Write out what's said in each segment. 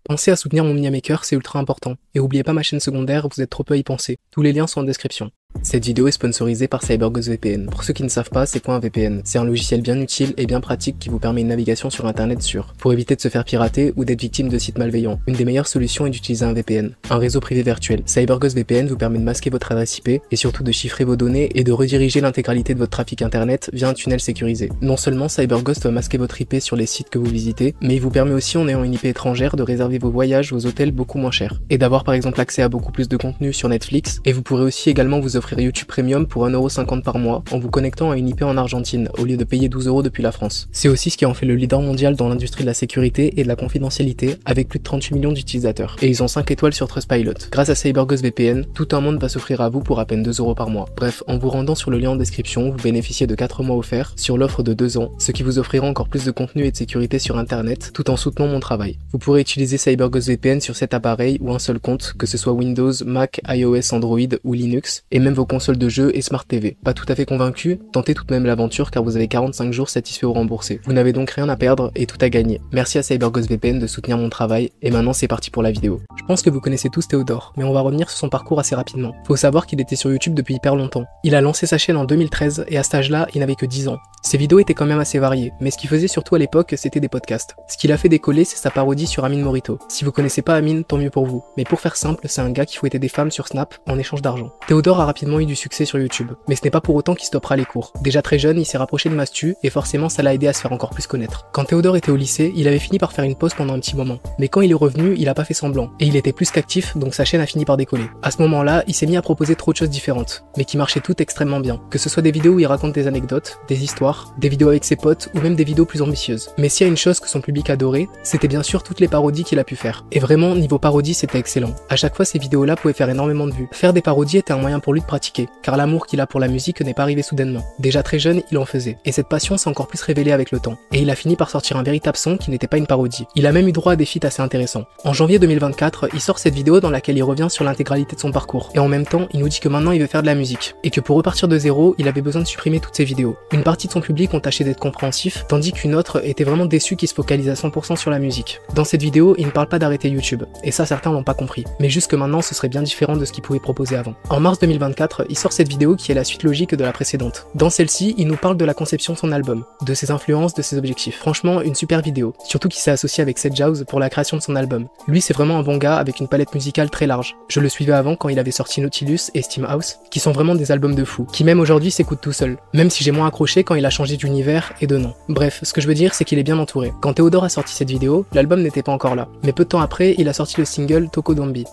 Pensez à soutenir mon Miniamaker, c'est ultra important. Et oubliez pas ma chaîne secondaire, vous êtes trop peu à y penser. Tous les liens sont en description. Cette vidéo est sponsorisée par CyberGhost VPN. Pour ceux qui ne savent pas, c'est quoi un VPN? C'est un logiciel bien utile et bien pratique qui vous permet une navigation sur internet sûre, pour éviter de se faire pirater ou d'être victime de sites malveillants. Une des meilleures solutions est d'utiliser un VPN, un réseau privé virtuel. CyberGhost VPN vous permet de masquer votre adresse IP et surtout de chiffrer vos données et de rediriger l'intégralité de votre trafic internet via un tunnel sécurisé. Non seulement CyberGhost va masquer votre IP sur les sites que vous visitez, mais il vous permet aussi en ayant une IP étrangère de réserver vos voyages, vos hôtels beaucoup moins chers, et d'avoir par exemple accès à beaucoup plus de contenu sur Netflix, et vous pourrez aussi également vous offrir YouTube Premium pour 1,50€ par mois en vous connectant à une IP en Argentine au lieu de payer 12€ depuis la France. C'est aussi ce qui en fait le leader mondial dans l'industrie de la sécurité et de la confidentialité avec plus de 38 millions d'utilisateurs. Et ils ont 5 étoiles sur Trustpilot. Grâce à CyberGhost VPN, tout un monde va s'offrir à vous pour à peine 2€ par mois. Bref, en vous rendant sur le lien en description, vous bénéficiez de 4 mois offerts sur l'offre de 2 ans, ce qui vous offrira encore plus de contenu et de sécurité sur internet tout en soutenant mon travail. Vous pourrez utiliser CyberGhost VPN sur cet appareil ou un seul compte, que ce soit Windows, Mac, iOS, Android ou Linux, et même vos consoles de jeux et Smart TV. Pas tout à fait convaincu? Tentez tout de même l'aventure car vous avez 45 jours satisfaits ou remboursés. Vous n'avez donc rien à perdre et tout à gagner. Merci à CyberGhost VPN de soutenir mon travail et maintenant c'est parti pour la vidéo. Je pense que vous connaissez tous Théodore, mais on va revenir sur son parcours assez rapidement. Faut savoir qu'il était sur YouTube depuis hyper longtemps. Il a lancé sa chaîne en 2013 et à cet âge-là, il n'avait que 10 ans. Ses vidéos étaient quand même assez variées, mais ce qu'il faisait surtout à l'époque, c'était des podcasts. Ce qui l'a fait décoller, c'est sa parodie sur Amine Morito. Si vous connaissez pas Amine, tant mieux pour vous. Mais pour faire simple, c'est un gars qui fouettait des femmes sur Snap en échange d'argent. Théodore a rapidement eu du succès sur YouTube, mais ce n'est pas pour autant qu'il stoppera les cours. Déjà très jeune, il s'est rapproché de Mastu et forcément ça l'a aidé à se faire encore plus connaître. Quand Théodore était au lycée, il avait fini par faire une pause pendant un petit moment, mais quand il est revenu, il a pas fait semblant, et il était plus qu'actif, donc sa chaîne a fini par décoller. À ce moment-là, il s'est mis à proposer trop de choses différentes, mais qui marchaient toutes extrêmement bien. Que ce soit des vidéos où il raconte des anecdotes, des histoires, des vidéos avec ses potes ou même des vidéos plus ambitieuses. Mais s'il y a une chose que son public adorait, c'était bien sûr toutes les parodies qu'il a pu faire. Et vraiment, niveau parodie, c'était excellent. À chaque fois, ces vidéos-là pouvaient faire énormément de vues. Faire des parodies était un moyen pour lui de pratiquer, car l'amour qu'il a pour la musique n'est pas arrivé soudainement. Déjà très jeune, il en faisait. Et cette passion s'est encore plus révélée avec le temps. Et il a fini par sortir un véritable son qui n'était pas une parodie. Il a même eu droit à des feats assez intéressants. En janvier 2024, il sort cette vidéo dans laquelle il revient sur l'intégralité de son parcours. Et en même temps, il nous dit que maintenant il veut faire de la musique. Et que pour repartir de zéro, il avait besoin de supprimer toutes ses vidéos. Une partie de son public ont tâché d'être compréhensif, tandis qu'une autre était vraiment déçue qu'il se focalise à 100% sur la musique. Dans cette vidéo, il ne parle pas d'arrêter YouTube. Et ça, certains l'ont pas compris. Mais jusque maintenant, ce serait bien différent de ce qu'il pouvait proposer avant. En mars 2024, il sort cette vidéo qui est la suite logique de la précédente. Dans celle-ci, il nous parle de la conception de son album, de ses influences, de ses objectifs. Franchement, une super vidéo. Surtout qu'il s'est associé avec Seth Jaws pour la création de son album. Lui, c'est vraiment un bon gars avec une palette musicale très large. Je le suivais avant quand il avait sorti Nautilus et Steamhouse, qui sont vraiment des albums de fou, qui même aujourd'hui s'écoutent tout seul. Même si j'ai moins accroché quand il a changé d'univers et de nom. Bref, ce que je veux dire, c'est qu'il est bien entouré. Quand Théodore a sorti cette vidéo, l'album n'était pas encore là. Mais peu de temps après, il a sorti le single Tokodombi.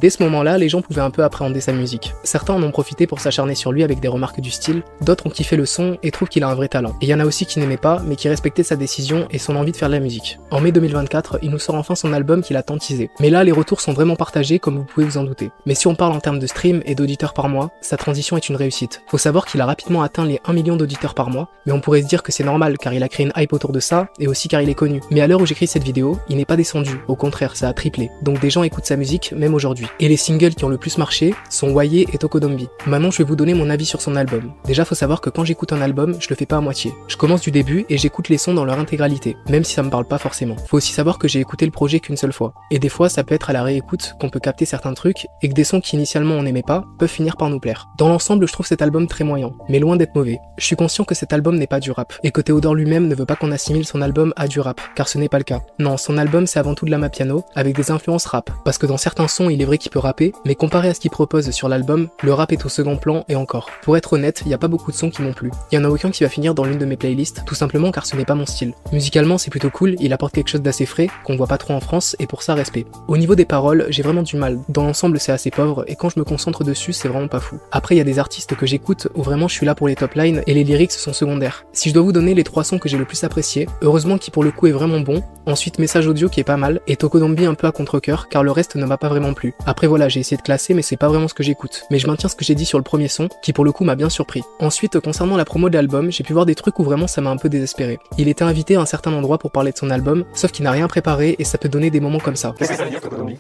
Dès ce moment-là, les gens pouvaient un peu appréhender sa musique. Certains en ont profité pour s'acharner sur lui avec des remarques du style, d'autres ont kiffé le son et trouvent qu'il a un vrai talent. Et il y en a aussi qui n'aimaient pas, mais qui respectaient sa décision et son envie de faire de la musique. En mai 2024, il nous sort enfin son album qu'il a tant teasé. Mais là, les retours sont vraiment partagés comme vous pouvez vous en douter. Mais si on parle en termes de stream et d'auditeurs par mois, sa transition est une réussite. Faut savoir qu'il a rapidement atteint les 1 million d'auditeurs par mois, mais on pourrait se dire que c'est normal car il a créé une hype autour de ça et aussi car il est connu. Mais à l'heure où j'écris cette vidéo, il n'est pas descendu, au contraire, ça a triplé. Donc des gens écoutent sa musique même aujourd'hui. Et les singles qui ont le plus marché sont Waye et Tokodombi. Maintenant, je vais vous donner mon avis sur son album. Déjà, faut savoir que quand j'écoute un album, je le fais pas à moitié. Je commence du début et j'écoute les sons dans leur intégralité, même si ça me parle pas forcément. Faut aussi savoir que j'ai écouté le projet qu'une seule fois. Et des fois, ça peut être à la réécoute qu'on peut capter certains trucs et que des sons qui initialement on n'aimait pas peuvent finir par nous plaire. Dans l'ensemble, je trouve cet album très moyen, mais loin d'être mauvais. Je suis conscient que cet album n'est pas du rap et que Théodore lui-même ne veut pas qu'on assimile son album à du rap, car ce n'est pas le cas. Non, son album c'est avant tout de l'amapiano avec des influences rap, parce que dans certains sons, il est vrai qu'il peut rapper, mais comparé à ce qu'il propose sur l'album, le rap est au second plan et encore. Pour être honnête, il n'y a pas beaucoup de sons qui m'ont plu. Il y en a aucun qui va finir dans l'une de mes playlists, tout simplement car ce n'est pas mon style. Musicalement, c'est plutôt cool, il apporte quelque chose d'assez frais, qu'on voit pas trop en France, et pour ça, respect. Au niveau des paroles, j'ai vraiment du mal. Dans l'ensemble, c'est assez pauvre, et quand je me concentre dessus, c'est vraiment pas fou. Après, il y a des artistes que j'écoute où vraiment je suis là pour les top lines, et les lyrics sont secondaires. Si je dois vous donner les 3 sons que j'ai le plus appréciés, heureusement qui pour le coup est vraiment bon, ensuite Message Audio qui est pas mal, et Tokodombi un peu à contre-cœur, car le reste ne m'a pas vraiment plu. Après voilà, j'ai essayé de classer, mais c'est pas vraiment ce que j'écoute. Mais je maintiens ce que j'ai dit sur le premier son, qui pour le coup m'a bien surpris. Ensuite, concernant la promo de l'album, j'ai pu voir des trucs où vraiment ça m'a un peu désespéré. Il était invité à un certain endroit pour parler de son album, sauf qu'il n'a rien préparé et ça peut donner des moments comme ça. Qu'est-ce que ça veut dire Tokodombi?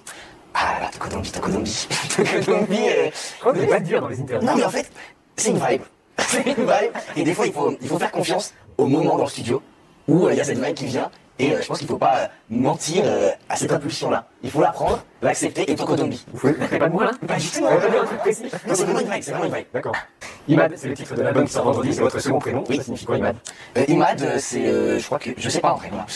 Ah là, Tokodombi. Tokodombi, on ne peut pas dire dans les interviews. Non mais en fait, c'est une vibe. C'est une vibe. Et des fois, il faut faire confiance au moment dans le studio où il y a cette vibe qui vient Et je pense qu'il faut pas mentir à cette impulsion-là. Il faut l'apprendre, l'accepter et ton Kodombi. Vous pouvez pas de moi là? Pas justement. Pas dire un truc précis. Non, c'est vraiment une vague, c'est vraiment une vague. D'accord. Imad, c'est le titre de l'album qui sort vendredi, c'est votre second prénom. Oui. Ça signifie quoi, Imad? Imad, c'est, je crois que, je sais pas en vrai, voilà.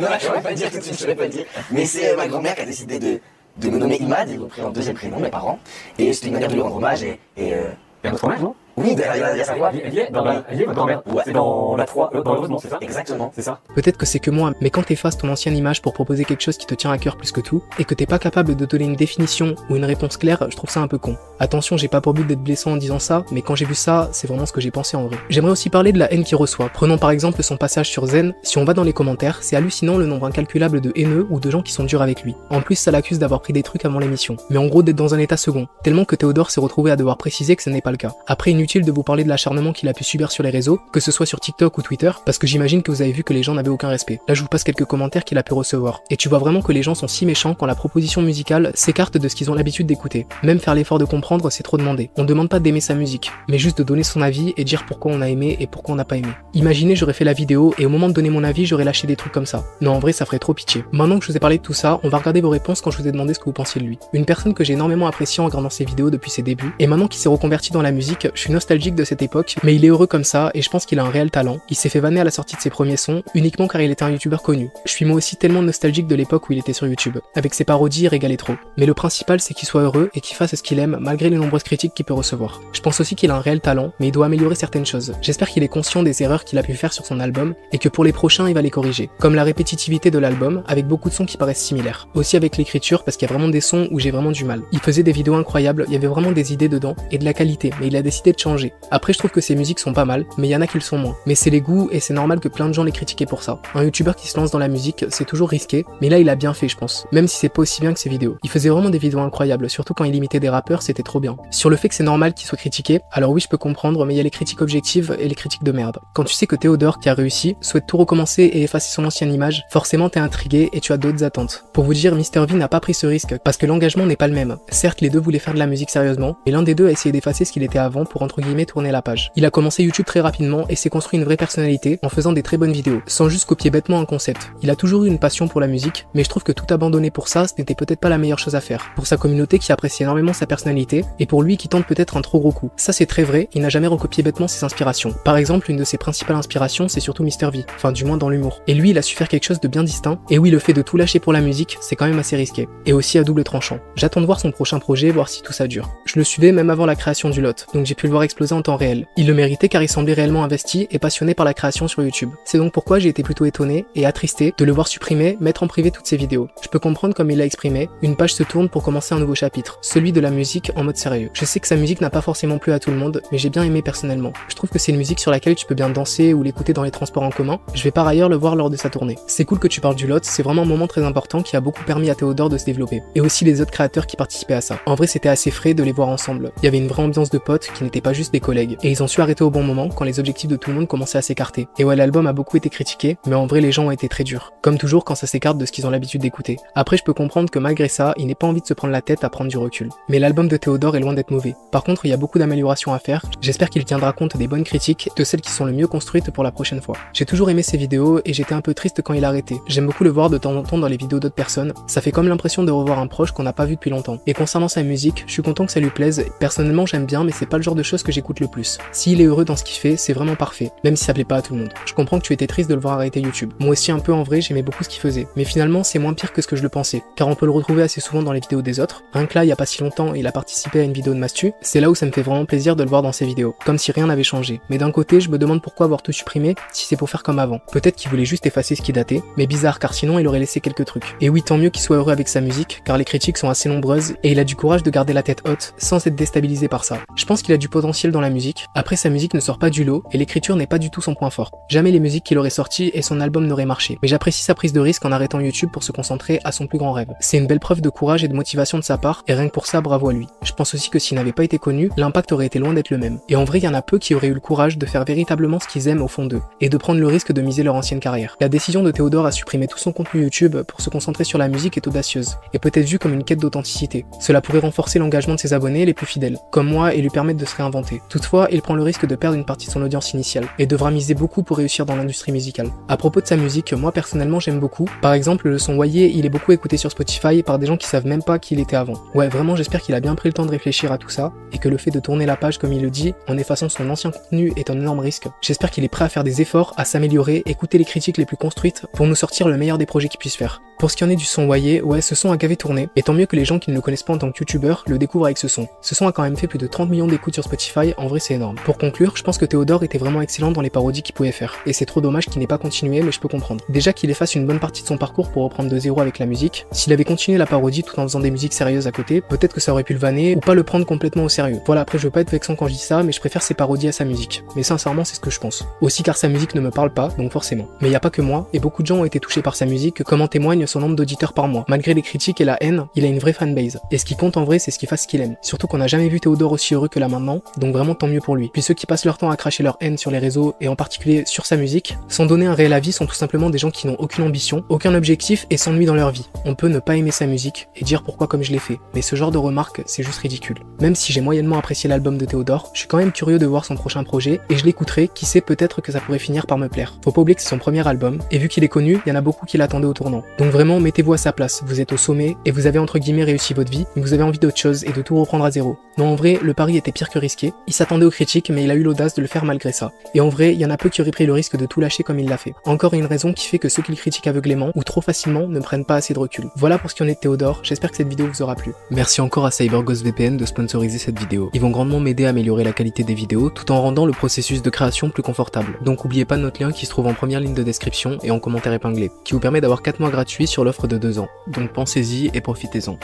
Non, là, je saurais pas dire tout de suite, je saurais pas dire. Mais c'est ma grand-mère qui a décidé de me nommer Imad, ils l'ont pris en deuxième prénom, mes parents. Et c'était une manière de lui rendre hommage Il y a notre mère, non? oui, il y a sa voix. Elle y est votre grand-mère. Ouais. C'est dans la 3, dans l'heureusement, c'est ça? Exactement. C'est ça? Peut-être que c'est que moi, mais quand t'effaces ton ancienne image pour proposer quelque chose qui te tient à cœur plus que tout, et que t'es pas capable de donner une définition ou une réponse claire, je trouve ça un peu con. Attention, j'ai pas pour but d'être blessant en disant ça, mais quand j'ai vu ça, c'est vraiment ce que j'ai pensé en vrai. J'aimerais aussi parler de la haine qu'il reçoit. Prenons par exemple son passage sur Zen, si on va dans les commentaires, c'est hallucinant le nombre incalculable de haineux ou de gens qui sont durs avec lui. En plus, ça l'accuse d'avoir pris des trucs avant l'émission. Mais en gros d'être dans un état second, tellement que Théodore s'est retrouvé à devoir préciser que ce n'est pas le cas. Après, inutile de vous parler de l'acharnement qu'il a pu subir sur les réseaux, que ce soit sur TikTok ou Twitter, parce que j'imagine que vous avez vu que les gens n'avaient aucun respect. Là, je vous passe quelques commentaires qu'il a pu recevoir. Et tu vois vraiment que les gens sont si méchants quand la proposition musicale s'écarte de ce qu'ils ont l'habitude d'écouter. Même faire l'effort de comprendre, c'est trop demandé. On demande pas d'aimer sa musique, mais juste de donner son avis et dire pourquoi on a aimé et pourquoi on n'a pas aimé. Imaginez, j'aurais fait la vidéo et au moment de donner mon avis, j'aurais lâché des trucs comme ça. Non, en vrai, ça ferait trop pitié. Maintenant que je vous ai parlé de tout ça, on va regarder vos réponses quand je vous ai demandé ce que vous pensiez de lui. Une personne que j'ai énormément appréciée en regardant ses vidéos depuis ses débuts, et maintenant qu'il s'est reconverti dans la musique, je suis nostalgique de cette époque, mais il est heureux comme ça et je pense qu'il a un réel talent. Il s'est fait vanner à la sortie de ses premiers sons, uniquement car il était un youtubeur connu. Je suis moi aussi tellement nostalgique de l'époque où il était sur YouTube. Avec ses parodies, il régalait trop. Mais le principal, c'est qu'il soit heureux et qu'il fasse ce qu'il aime malgré les nombreuses critiques qu'il peut recevoir. Je pense aussi qu'il a un réel talent, mais il doit améliorer certaines choses. J'espère qu'il est conscient des erreurs qu'il a pu faire sur son album et que pour les prochains, il va les corriger. Comme la répétitivité de l'album, avec beaucoup de sons qui paraissent similaires. Aussi avec l'écriture, parce qu'il y a vraiment des sons où j'ai vraiment du mal. Il faisait des vidéos incroyables, il y avait vraiment des idées dedans et de la qualité, mais il a décidé de changer. Après, je trouve que ses musiques sont pas mal, mais il y en a qui le sont moins. Mais c'est les goûts et c'est normal que plein de gens les critiquent pour ça. Un youtubeur qui se lance dans la musique, c'est toujours risqué, mais là il a bien fait je pense, même si c'est pas aussi bien que ses vidéos. Il faisait vraiment des vidéos incroyables, surtout quand il imitait des rappeurs, c'était trop bien. Sur le fait que c'est normal qu'il soit critiqué, alors oui je peux comprendre, mais il y a les critiques objectives et les critiques de merde. Quand tu sais que Théodore, qui a réussi, souhaite tout recommencer et effacer son ancienne image, forcément t'es intrigué et tu as d'autres attentes. Pour vous dire, MrV n'a pas pris ce risque, parce que l'engagement n'est pas le même. Certes les deux voulaient faire de la musique sérieusement, mais l'un des deux a essayé d'effacer ce qu'il était avant pour entre guillemets tourner la page. Il a commencé YouTube très rapidement et s'est construit une vraie personnalité en faisant des très bonnes vidéos, sans juste copier bêtement un concept. Il a toujours eu une passion pour la musique, mais je trouve que tout abandonner pour ça, ce n'était peut-être pas la meilleure chose à faire. Pour sa communauté qui apprécie énormément sa personnalité, et pour lui qui tente peut-être un trop gros coup. Ça c'est très vrai, il n'a jamais recopié bêtement ses inspirations. Par exemple, une de ses principales inspirations, c'est surtout MrV, enfin du moins dans l'humour. Et lui, il a su faire quelque chose de bien distinct, et oui, le fait de tout lâcher pour la musique, c'est quand même assez risqué. Et aussi à double tranchant. J'attends de voir son prochain projet, voir si tout ça dure. Je le suivais même avant la création du lot, donc j'ai pu le voir exploser en temps réel. Il le méritait car il semblait réellement investi et passionné par la création sur YouTube. C'est donc pourquoi j'ai été plutôt étonné et attristé de le voir supprimer, mettre en privé toutes ses vidéos. Je peux comprendre comme il l'a exprimé, une page se tourne pour commencer un nouveau chapitre, celui de la musique en mode sérieux. Je sais que sa musique n'a pas forcément plu à tout le monde, mais j'ai bien aimé personnellement. Je trouve que c'est une musique sur laquelle tu peux bien danser ou l'écouter dans les transports en commun. Je vais par ailleurs le voir lors de sa tournée. C'est cool que tu parles du lot, c'est vraiment un moment très important qui a beaucoup permis à Théodore de se développer. Et aussi les autres créateurs qui participaient à ça. En vrai c'était assez frais de les voir ensemble. Il y avait une vraie ambiance de potes qui n'étaient pas juste des collègues. Et ils ont su arrêter au bon moment quand les objectifs de tout le monde commençaient à s'écarter. Et ouais, l'album a beaucoup été critiqué, mais en vrai les gens ont été très durs. Comme toujours quand ça s'écarte de ce qu'ils ont l'habitude d'écouter. Après je peux comprendre que malgré ça, il n'ait pas envie de se prendre la tête à prendre du recul. Mais l'album de Théodore est loin d'être mauvais. Par contre il y a beaucoup d'améliorations à faire, j'espère qu'il tiendra compte des bonnes critiques, de celles qui sont le mieux construites pour la prochaine fois. J'ai toujours aimé ses vidéos et j'étais un peu triste quand il a arrêté. J'aime beaucoup le voir de temps en temps dans les vidéos d'autres personnes, ça fait comme l'impression de revoir un proche qu'on n'a pas vu depuis longtemps. Et concernant sa musique, je suis content que ça lui plaise, personnellement j'aime bien mais c'est pas le genre de choses que j'écoute le plus. S'il est heureux dans ce qu'il fait, c'est vraiment parfait, même si ça plaît pas à tout le monde. Je comprends que tu étais triste de le voir arrêter YouTube. Moi aussi un peu en vrai, j'aimais beaucoup ce qu'il faisait. Mais finalement c'est moins pire que ce que je le pensais, car on peut le retrouver assez souvent dans les vidéos des autres. Rien que là, il y a pas si longtemps, il a participé à une vidéo de Mastu, c'est là où ça me fait vraiment plaisir de le voir dans ses vidéos, comme si rien n'avait changé. Mais d'un côté, je me demande pourquoi avoir tout supprimé si c'est pour faire comme avant. Peut-être qu'il voulait juste effacer ce qui datait, mais bizarre car sinon il aurait laissé quelques trucs. Et oui, tant mieux qu'il soit heureux avec sa musique, car les critiques sont assez nombreuses et il a du courage de garder la tête haute sans être déstabilisé par ça. Je pense qu'il a du potentiel dans la musique. Après, sa musique ne sort pas du lot et l'écriture n'est pas du tout son point fort. Jamais les musiques qu'il aurait sorties et son album n'auraient marché. Mais j'apprécie sa prise de risque en arrêtant YouTube pour se concentrer à son plus grand rêve. C'est une belle preuve de courage et de motivation de sa part et rien que pour ça, bravo à lui. Je pense aussi que s'il n'avait pas été connu, l'impact aurait été loin d'être le même. Et en vrai, il y en a peu qui auraient eu le courage de faire véritablement ce qu'ils aiment au fond d'eux et de prendre le risque de miser leur ancienne carrière. La décision de Théodore à supprimer tout son contenu YouTube pour se concentrer sur la musique est audacieuse et peut être vue comme une quête d'authenticité. Cela pourrait renforcer l'engagement de ses abonnés les plus fidèles, comme moi, et lui permettre de se réinventer réinventer. Toutefois, il prend le risque de perdre une partie de son audience initiale et devra miser beaucoup pour réussir dans l'industrie musicale. À propos de sa musique, moi personnellement j'aime beaucoup. Par exemple, le son Wayé, il est beaucoup écouté sur Spotify par des gens qui savent même pas qui il était avant. Ouais, vraiment j'espère qu'il a bien pris le temps de réfléchir à tout ça et que le fait de tourner la page comme il le dit en effaçant son ancien contenu est un énorme risque. J'espère qu'il est prêt à faire des efforts, à s'améliorer, écouter les critiques les plus construites pour nous sortir le meilleur des projets qu'il puisse faire. Pour ce qui en est du son Wayé, ouais, ce son a gavé tourné, et tant mieux que les gens qui ne le connaissent pas en tant que youtubeur le découvrent avec ce son. Ce son a quand même fait plus de 30 millions d'écoutes sur Spotify, en vrai c'est énorme. Pour conclure, je pense que Théodore était vraiment excellent dans les parodies qu'il pouvait faire, et c'est trop dommage qu'il n'ait pas continué, mais je peux comprendre. Déjà qu'il efface une bonne partie de son parcours pour reprendre de zéro avec la musique, s'il avait continué la parodie tout en faisant des musiques sérieuses à côté, peut-être que ça aurait pu le vanner, ou pas le prendre complètement au sérieux. Voilà, après je veux pas être vexant quand je dis ça, mais je préfère ses parodies à sa musique. Mais sincèrement c'est ce que je pense. Aussi car sa musique ne me parle pas, donc forcément. Mais y a pas que moi, et beaucoup de gens ont été touchés par sa musique, comme en témoigne son nombre d'auditeurs par mois. Malgré les critiques et la haine, il a une vraie fanbase. Et ce qui compte en vrai, c'est ce qu'il fasse ce qu'il aime. Surtout qu'on n'a jamais vu Théodore aussi heureux que là maintenant, donc vraiment tant mieux pour lui. Puis ceux qui passent leur temps à cracher leur haine sur les réseaux, et en particulier sur sa musique, sans donner un réel avis, sont tout simplement des gens qui n'ont aucune ambition, aucun objectif et s'ennuient dans leur vie. On peut ne pas aimer sa musique, et dire pourquoi comme je l'ai fait, mais ce genre de remarques, c'est juste ridicule. Même si j'ai moyennement apprécié l'album de Théodore, je suis quand même curieux de voir son prochain projet, et je l'écouterai, qui sait peut-être que ça pourrait finir par me plaire. Faut pas oublier que c'est son premier album, et vu qu'il est connu, il y en a beaucoup qui l'attendaient au tournant. Donc vraiment, mettez-vous à sa place, vous êtes au sommet, et vous avez entre guillemets réussi votre vie, mais vous avez envie d'autre chose et de tout reprendre à zéro. Non, en vrai, le pari était pire que risqué. Il s'attendait aux critiques, mais il a eu l'audace de le faire malgré ça. Et en vrai, il y en a peu qui auraient pris le risque de tout lâcher comme il l'a fait. Encore une raison qui fait que ceux qui le critiquent aveuglément ou trop facilement ne prennent pas assez de recul. Voilà pour ce qui en est de Théodore, j'espère que cette vidéo vous aura plu. Merci encore à CyberGhost VPN de sponsoriser cette vidéo. Ils vont grandement m'aider à améliorer la qualité des vidéos tout en rendant le processus de création plus confortable. Donc n'oubliez pas notre lien qui se trouve en première ligne de description et en commentaire épinglé, qui vous permet d'avoir 4 mois gratuits sur l'offre de 2 ans. Donc pensez-y et profitez-en.